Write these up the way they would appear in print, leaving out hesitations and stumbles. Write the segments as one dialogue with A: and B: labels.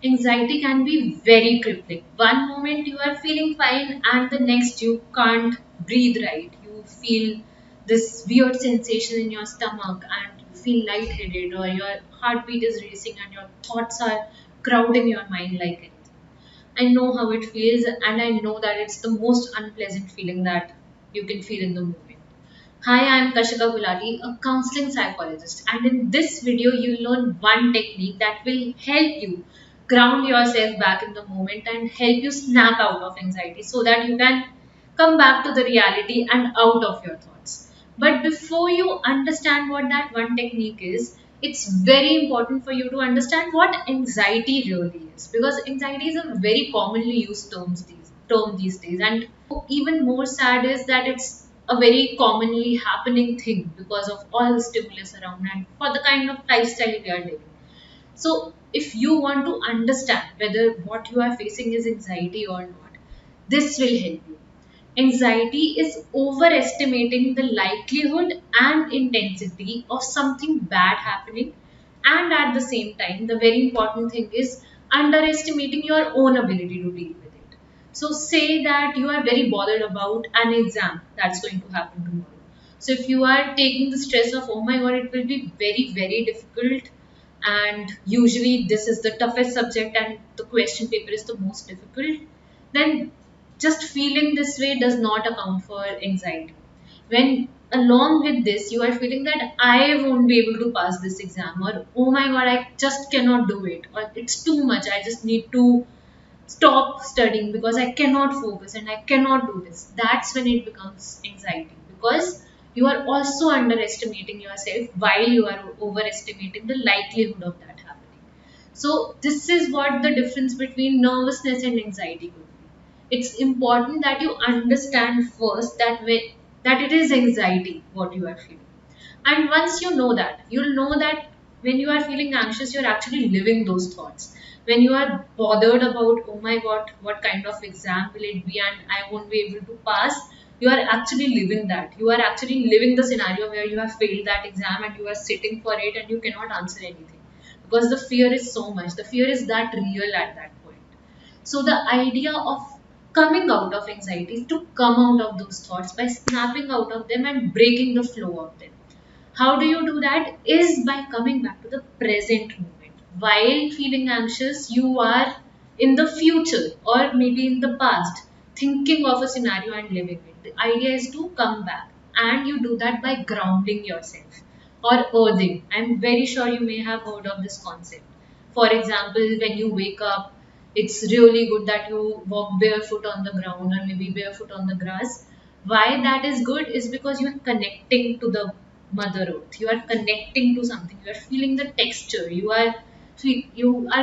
A: Anxiety can be very crippling. One moment you are feeling fine, and the next you can't breathe right. You feel this weird sensation in your stomach, and you feel lightheaded, or your heartbeat is racing, and your thoughts are crowding your mind like anything. I know how it feels, and I know that it's the most unpleasant feeling that you can feel in the moment. Hi, I'm Kashika Gulati, a counseling psychologist, and in this video, you'll learn one technique that will help you ground yourself back in the moment and help you snap out of anxiety so that you can come back to the reality and out of your thoughts. But before you understand what that one technique is, it's very important for you to understand what anxiety really is, because anxiety is a very commonly used term these days, and even more sad is that it's a very commonly happening thing because of all the stimulus around and for the kind of lifestyle we are living. So, if you want to understand whether what you are facing is anxiety or not, this will help you. Anxiety is overestimating the likelihood and intensity of something bad happening, and at the same time, the very important thing is underestimating your own ability to deal with it. So, say that you are very bothered about an exam that's going to happen tomorrow. So, if you are taking the stress of, oh my god, it will be very, very difficult, and usually this is the toughest subject and the question paper is the most difficult, then just feeling this way does not account for anxiety. When along with this you are feeling that I won't be able to pass this exam, or oh my god, I just cannot do it, or it's too much, I just need to stop studying because I cannot focus and I cannot do this. That's when it becomes anxiety, because you are also underestimating yourself while you are overestimating the likelihood of that happening. So, this is what the difference between nervousness and anxiety could be. It's important that you understand first that it is anxiety what you are feeling. And once you know that, you'll know that when you are feeling anxious, you're actually living those thoughts. When you are bothered about, oh my god, what kind of exam will it be and I won't be able to pass, you are actually living that. You are actually living the scenario where you have failed that exam and you are sitting for it and you cannot answer anything. Because the fear is so much. The fear is that real at that point. So the idea of coming out of anxiety is to come out of those thoughts by snapping out of them and breaking the flow of them. How do you do that? Is by coming back to the present moment. While feeling anxious, you are in the future or maybe in the past, thinking of a scenario and living it. The idea is to come back, and you do that by grounding yourself or earthing. I'm very sure you may have heard of this concept. For example, when you wake up, it's really good that you walk barefoot on the ground or maybe barefoot on the grass. Why that is good is because you're connecting to the mother earth, you are connecting to something, you are feeling the texture, you are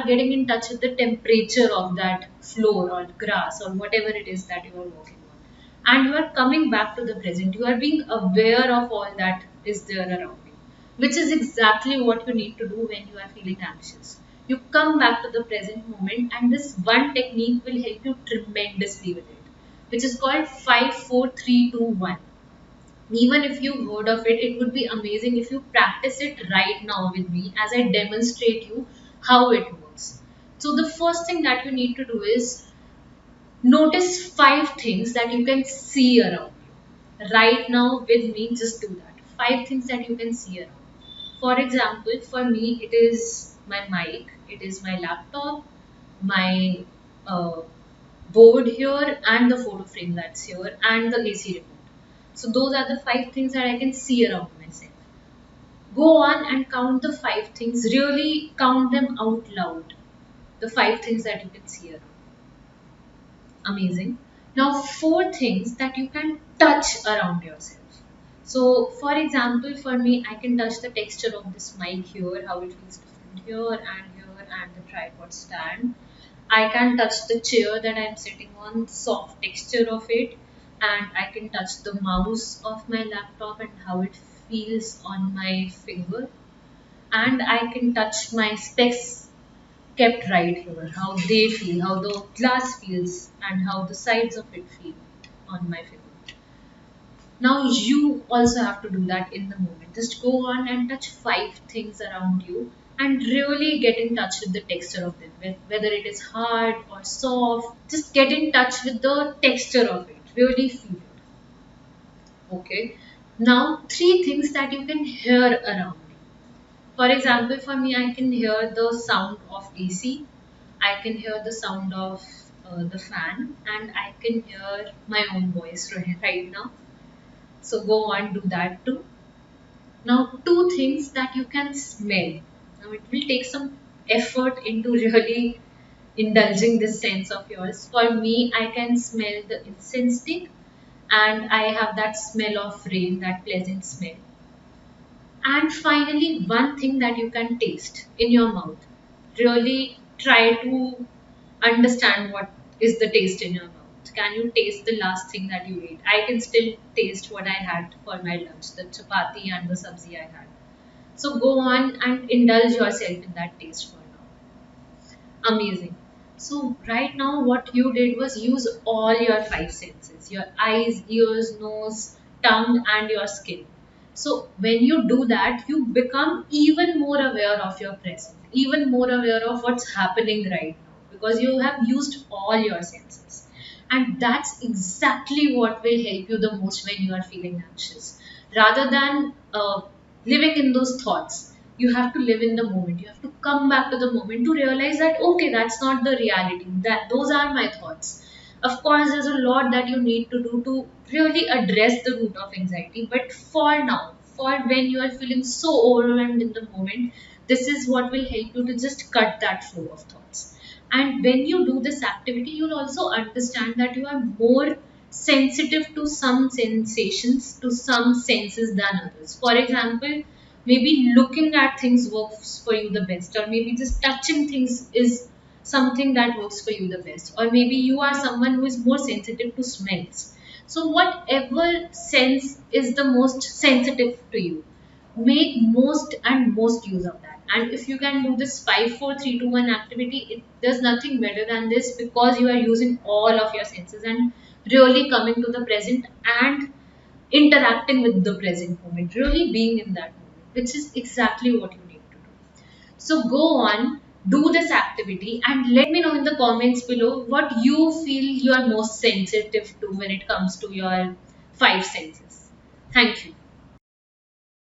A: getting in touch with the temperature of that floor or grass or whatever it is that you are walking on, and you are coming back to the present, you are being aware of all that is there around you, which is exactly what you need to do when you are feeling anxious. You come back to the present moment, and this one technique will help you tremendously with it, which is called 5 4 3 2 1. Even if you've heard of it, it would be amazing if you practice it right now with me as I demonstrate you how it works. So the first thing that you need to do is notice 5 things that you can see around you. Right now with me, just do that. 5 things that you can see around. For example, for me, it is my mic, it is my laptop, my uh, board here, and the photo frame that's here, and the AC remote. So those are the 5 things that I can see around myself. Go on and count the 5 things. Really count them out loud. The 5 things that you can see around. Amazing. Now 4 things that you can touch around yourself. So for example, for me, I can touch the texture of this mic here, how it feels different here and the tripod stand. I can touch the chair that I'm sitting on, the soft texture of it, and I can touch the mouse of my laptop and how it feels on my finger. And I can touch my specs kept right here, how they feel, how the glass feels, and how the sides of it feel on my finger. Now you also have to do that in the moment. Just go on and touch 5 things around you. and really get in touch with the texture of them, whether it is hard or soft. Just get in touch with the texture of it, really feel it. Okay. Now, three things that you can hear around you. For example, for me, I can hear the sound of AC, I can hear the sound of the fan, and I can hear my own voice right now. So go on, do that too. Now, two things that you can smell. Now, it will take some effort into really indulging this sense of yours. For me, I can smell the incense stick, and I have that smell of rain, that pleasant smell. And finally, one thing that you can taste in your mouth. Really try to understand what is the taste in your mouth. Can you taste the last thing that you ate? I can still taste what I had for my lunch, the chapati and the sabzi I had. So go on and indulge yourself in that taste for now. Amazing. So right now what you did was use all your five senses, your eyes, ears, nose, tongue and your skin. So when you do that, you become even more aware of your present, even more aware of what's happening right now because you have used all your senses. And that's exactly what will help you the most when you are feeling anxious. Rather than living in those thoughts, you have to live in the moment. You have to come back to the moment to realize that okay, that's not the reality. That those are my thoughts. Of course, there's a lot that you need to do to really address the root of anxiety. But for now, for when you are feeling so overwhelmed in the moment, this is what will help you to just cut that flow of thoughts. And when you do this activity, you'll also understand that you are more sensitive to some sensations, to some senses than others. For example, maybe looking at things works for you the best, or maybe just touching things is something that works for you the best, or maybe you are someone who is more sensitive to smells. So, whatever sense is the most sensitive to you, make most and most use of that. And if you can do this 5 4 3 2 1 activity, there's nothing better than this because you are using all of your senses and really coming to the present and interacting with the present moment, really being in that moment, which is exactly what you need to do. So go on, do this activity and let me know in the comments below what you feel you are most sensitive to when it comes to your five senses. Thank you.